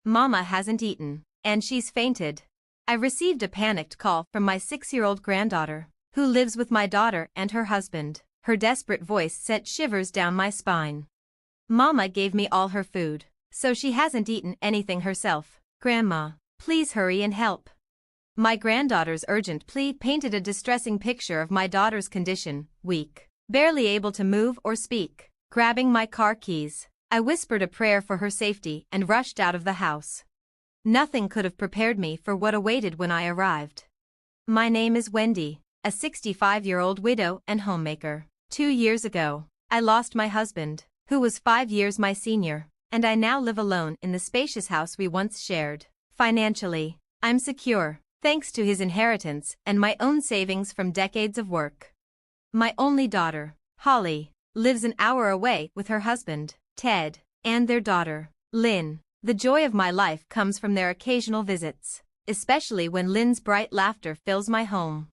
Mama hasn't eaten, and she's fainted. I received a panicked call from my 6-year-old granddaughter, who lives with my daughter and her husband. Her desperate voice sent shivers down my spine. Mama gave me all her food, so she hasn't eaten anything herself. Grandma, please hurry and help. My granddaughter's urgent plea painted a distressing picture of my daughter's condition: weak, barely able to move or speak. Grabbing my car keys, I whispered a prayer for her safety and rushed out of the house. Nothing could have prepared me for what awaited when I arrived. My name is Wendy, a 65-year-old widow and homemaker. 2 years ago, I lost my husband, who was 5 years my senior, and I now live alone in the spacious house we once shared. Financially, I'm secure, thanks to his inheritance and my own savings from decades of work. My only daughter, Holly, lives an hour away with her husband, Ted, and their daughter, Lynn. The joy of my life comes from their occasional visits, especially when Lynn's bright laughter fills my home.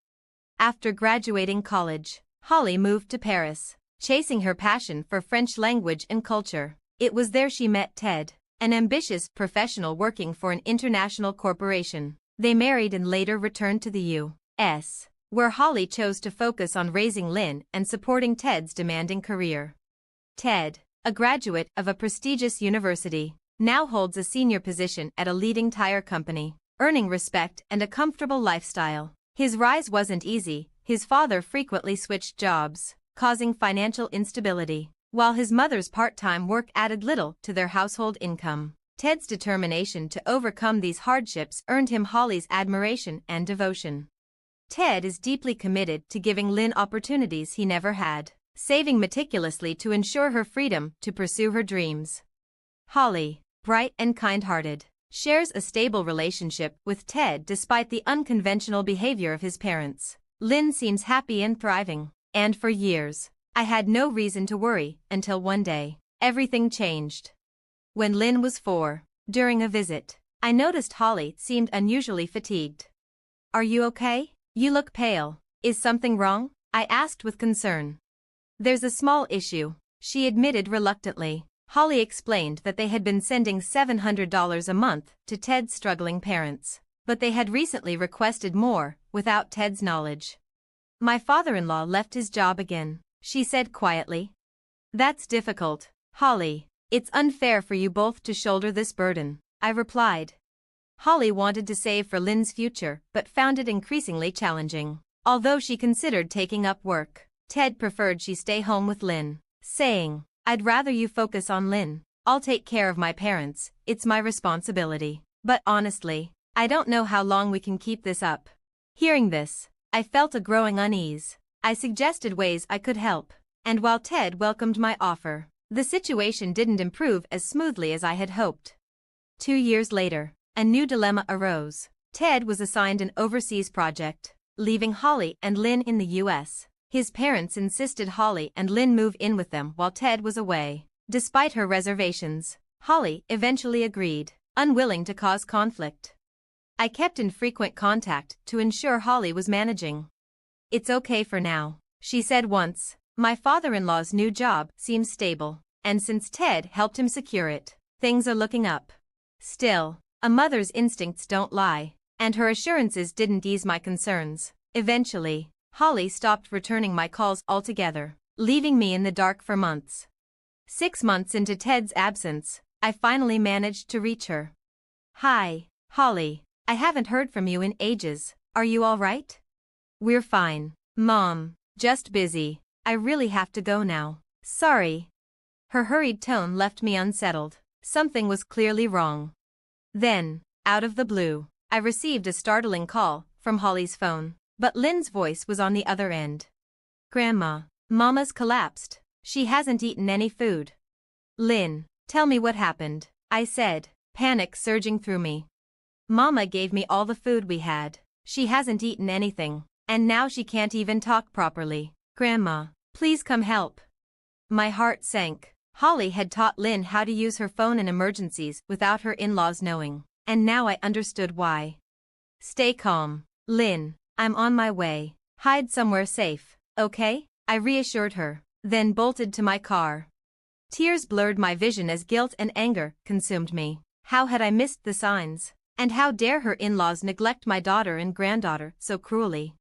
After graduating college, Holly moved to Paris, chasing her passion for French language and culture. It was there she met Ted, an ambitious professional working for an international corporation. They married and later returned to the U.S., where Holly chose to focus on raising Lynn and supporting Ted's demanding career. Ted, a graduate of a prestigious university, now holds a senior position at a leading tire company, earning respect and a comfortable lifestyle. His rise wasn't easy. His father frequently switched jobs, causing financial instability, while his mother's part-time work added little to their household income. Ted's determination to overcome these hardships earned him Holly's admiration and devotion. Ted is deeply committed to giving Lynn opportunities he never had, saving meticulously to ensure her freedom to pursue her dreams. Holly, bright and kind-hearted, shares a stable relationship with Ted despite the unconventional behavior of his parents. Lynn seems happy and thriving, and for years, I had no reason to worry until one day, everything changed. When Lynn was 4, during a visit, I noticed Holly seemed unusually fatigued. "Are you okay? You look pale. Is something wrong?" I asked with concern. "There's a small issue," she admitted reluctantly. Holly explained that they had been sending $700 a month to Ted's struggling parents, but they had recently requested more, without Ted's knowledge. "My father-in-law left his job again," she said quietly. "That's difficult, Holly. It's unfair for you both to shoulder this burden," I replied. Holly wanted to save for Lynn's future but found it increasingly challenging. Although she considered taking up work, Ted preferred she stay home with Lynn, saying, "I'd rather you focus on Lynn. I'll take care of my parents, it's my responsibility. But honestly, I don't know how long we can keep this up." Hearing this, I felt a growing unease. I suggested ways I could help, and while Ted welcomed my offer, the situation didn't improve as smoothly as I had hoped. 2 years later, a new dilemma arose. Ted was assigned an overseas project, leaving Holly and Lynn in the U.S. His parents insisted Holly and Lynn move in with them while Ted was away. Despite her reservations, Holly eventually agreed, unwilling to cause conflict. I kept in frequent contact to ensure Holly was managing. "It's okay for now," she said once. "My father-in-law's new job seems stable, and since Ted helped him secure it, things are looking up." Still, a mother's instincts don't lie, and her assurances didn't ease my concerns. Eventually, Holly stopped returning my calls altogether, leaving me in the dark for months. 6 months into Ted's absence, I finally managed to reach her. "Hi, Holly. I haven't heard from you in ages. Are you all right?" "We're fine, Mom. Just busy. I really have to go now. Sorry." Her hurried tone left me unsettled. Something was clearly wrong. Then, out of the blue, I received a startling call from Holly's phone, but Lynn's voice was on the other end. "Grandma, Mama's collapsed. She hasn't eaten any food." "Lynn, tell me what happened," I said, panic surging through me. "Mama gave me all the food we had. She hasn't eaten anything, and now she can't even talk properly. Grandma, please come help." My heart sank. Holly had taught Lynn how to use her phone in emergencies without her in-laws knowing, and now I understood why. "Stay calm, Lynn. I'm on my way. Hide somewhere safe, okay?" I reassured her, then bolted to my car. Tears blurred my vision as guilt and anger consumed me. How had I missed the signs? And how dare her in-laws neglect my daughter and granddaughter so cruelly?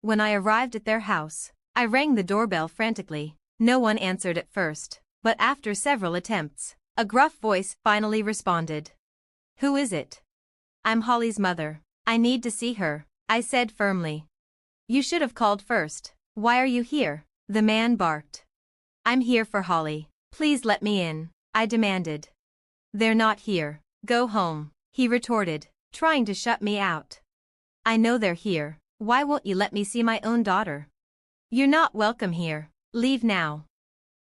When I arrived at their house, I rang the doorbell frantically. No one answered at first, but after several attempts, a gruff voice finally responded. "Who is it?" "I'm Holly's mother. I need to see her," I said firmly. "You should have called first. Why are you here?" the man barked. "I'm here for Holly. Please let me in," I demanded. "They're not here. Go home," he retorted, trying to shut me out. "I know they're here. Why won't you let me see my own daughter?" "You're not welcome here. Leave now."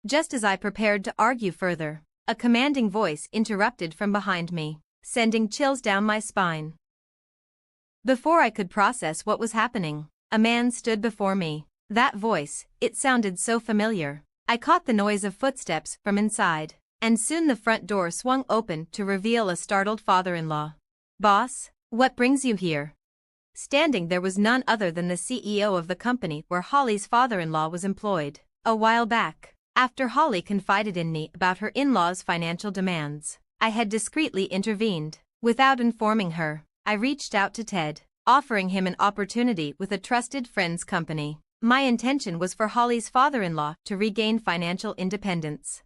Just as I prepared to argue further, a commanding voice interrupted from behind me, sending chills down my spine. Before I could process what was happening, a man stood before me. That voice, it sounded so familiar. I caught the noise of footsteps from inside, and soon the front door swung open to reveal a startled father-in-law. "Boss, what brings you here?" Standing there was none other than the CEO of the company where Holly's father-in-law was employed. A while back, after Holly confided in me about her in-laws' financial demands, I had discreetly intervened. Without informing her, I reached out to Ted, offering him an opportunity with a trusted friend's company. My intention was for Holly's father-in-law to regain financial independence.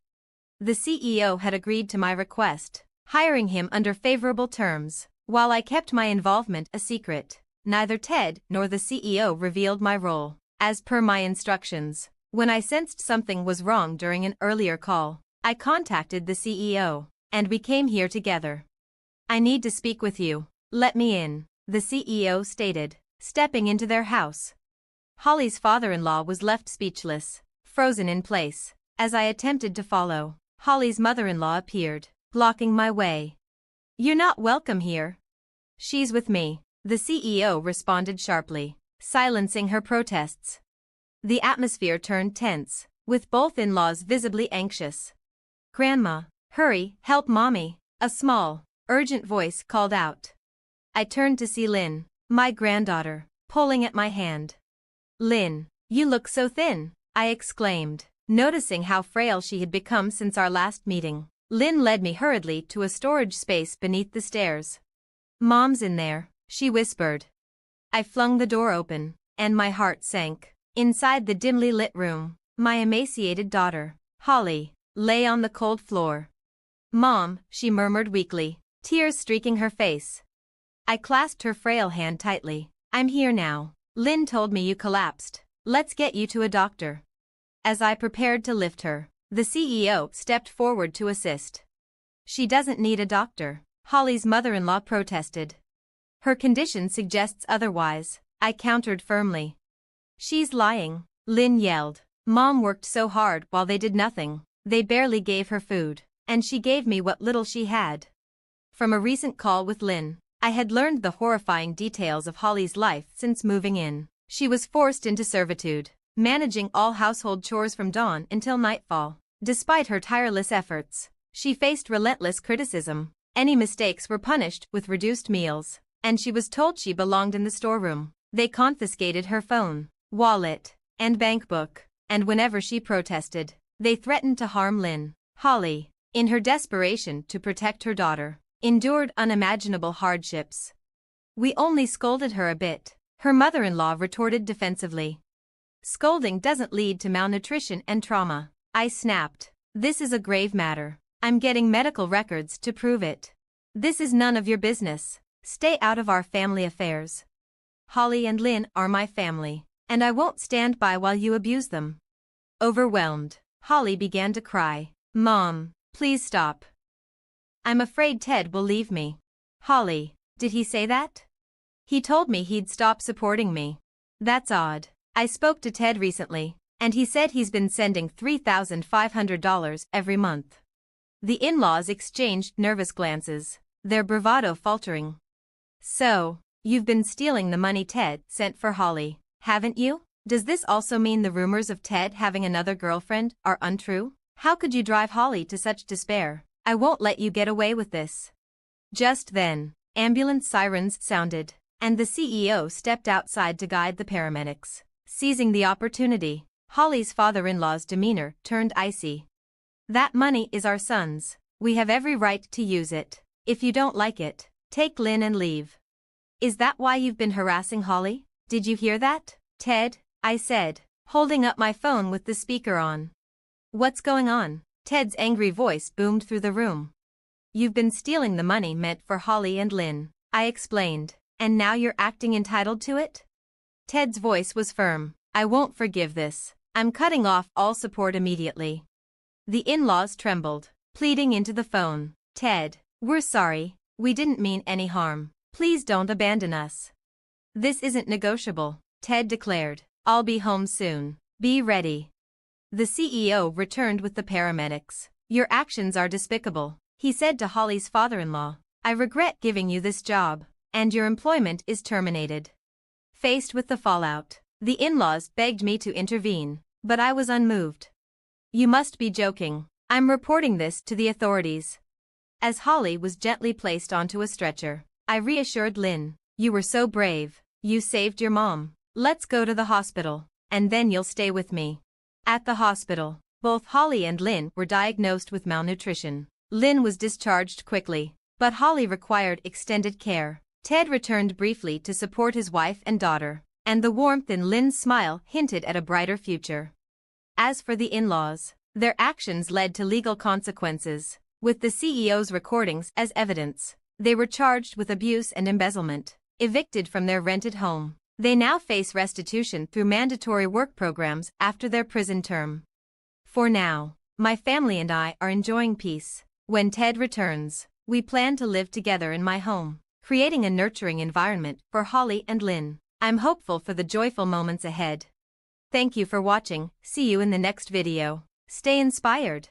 The CEO had agreed to my request, hiring him under favorable terms, while I kept my involvement a secret. Neither Ted nor the CEO revealed my role. As per my instructions, when I sensed something was wrong during an earlier call, I contacted the CEO, and we came here together. "I need to speak with you. Let me in," the CEO stated, stepping into their house. Holly's father-in-law was left speechless, frozen in place. As I attempted to follow, Holly's mother-in-law appeared, blocking my way. "You're not welcome here." "She's with me," the CEO responded sharply, silencing her protests. The atmosphere turned tense, with both in-laws visibly anxious. "Grandma, hurry, help mommy," a small, urgent voice called out. I turned to see Lynn, my granddaughter, pulling at my hand. "Lynn, you look so thin," I exclaimed, noticing how frail she had become since our last meeting. Lynn led me hurriedly to a storage space beneath the stairs. "Mom's in there," she whispered. I flung the door open, and my heart sank. Inside the dimly lit room, my emaciated daughter, Holly, lay on the cold floor. "Mom," she murmured weakly, tears streaking her face. I clasped her frail hand tightly. "I'm here now. Lynn told me you collapsed. Let's get you to a doctor." As I prepared to lift her, the CEO stepped forward to assist. "She doesn't need a doctor," Holly's mother-in-law protested. "Her condition suggests otherwise," I countered firmly. "She's lying," Lynn yelled. "Mom worked so hard while they did nothing. They barely gave her food, and she gave me what little she had." From a recent call with Lynn, I had learned the horrifying details of Holly's life since moving in. She was forced into servitude, managing all household chores from dawn until nightfall. Despite her tireless efforts, she faced relentless criticism. Any mistakes were punished with reduced meals, and she was told she belonged in the storeroom. They confiscated her phone, wallet, and bank book, and whenever she protested, they threatened to harm Lynn. Holly, in her desperation to protect her daughter, endured unimaginable hardships. "We only scolded her a bit," her mother-in-law retorted defensively. "Scolding doesn't lead to malnutrition and trauma," I snapped. "This is a grave matter. I'm getting medical records to prove it. This is none of your business. Stay out of our family affairs. Holly and Lynn are my family, and I won't stand by while you abuse them." Overwhelmed, Holly began to cry. "Mom, please stop. I'm afraid Ted will leave me." "Holly, did he say that?" "He told me he'd stop supporting me." "That's odd. I spoke to Ted recently, and he said he's been sending $3,500 every month." The in-laws exchanged nervous glances, their bravado faltering. "So, you've been stealing the money Ted sent for Holly, haven't you? Does this also mean the rumors of Ted having another girlfriend are untrue? How could you drive Holly to such despair? I won't let you get away with this." Just then, ambulance sirens sounded, and the CEO stepped outside to guide the paramedics. Seizing the opportunity, Holly's father-in-law's demeanor turned icy. "That money is our son's. We have every right to use it. If you don't like it, take Lynn and leave. Is that why you've been harassing Holly? Did you hear that, Ted? I said, holding up my phone with the speaker on. What's going on? Ted's angry voice boomed through the room. You've been stealing the money meant for Holly and Lynn, I explained, and now you're acting entitled to it? Ted's voice was firm. I won't forgive this. I'm cutting off all support immediately. The in-laws trembled, pleading into the phone. Ted, we're sorry, we didn't mean any harm. Please don't abandon us. This isn't negotiable, Ted declared. I'll be home soon. Be ready. The CEO returned with the paramedics. Your actions are despicable, he said to Holly's father-in-law. I regret giving you this job, and your employment is terminated. Faced with the fallout, the in-laws begged me to intervene, but I was unmoved. You must be joking. I'm reporting this to the authorities. As Holly was gently placed onto a stretcher, I reassured Lynn. You were so brave. You saved your mom. Let's go to the hospital, and then you'll stay with me. At the hospital, both Holly and Lynn were diagnosed with malnutrition. Lynn was discharged quickly, but Holly required extended care. Ted returned briefly to support his wife and daughter, and the warmth in Lynn's smile hinted at a brighter future. As for the in-laws, their actions led to legal consequences. With the CEO's recordings as evidence, they were charged with abuse and embezzlement, evicted from their rented home. They now face restitution through mandatory work programs after their prison term. For now, my family and I are enjoying peace. When Ted returns, we plan to live together in my home, creating a nurturing environment for Holly and Lynn. I'm hopeful for the joyful moments ahead. Thank you for watching. See you in the next video. Stay inspired.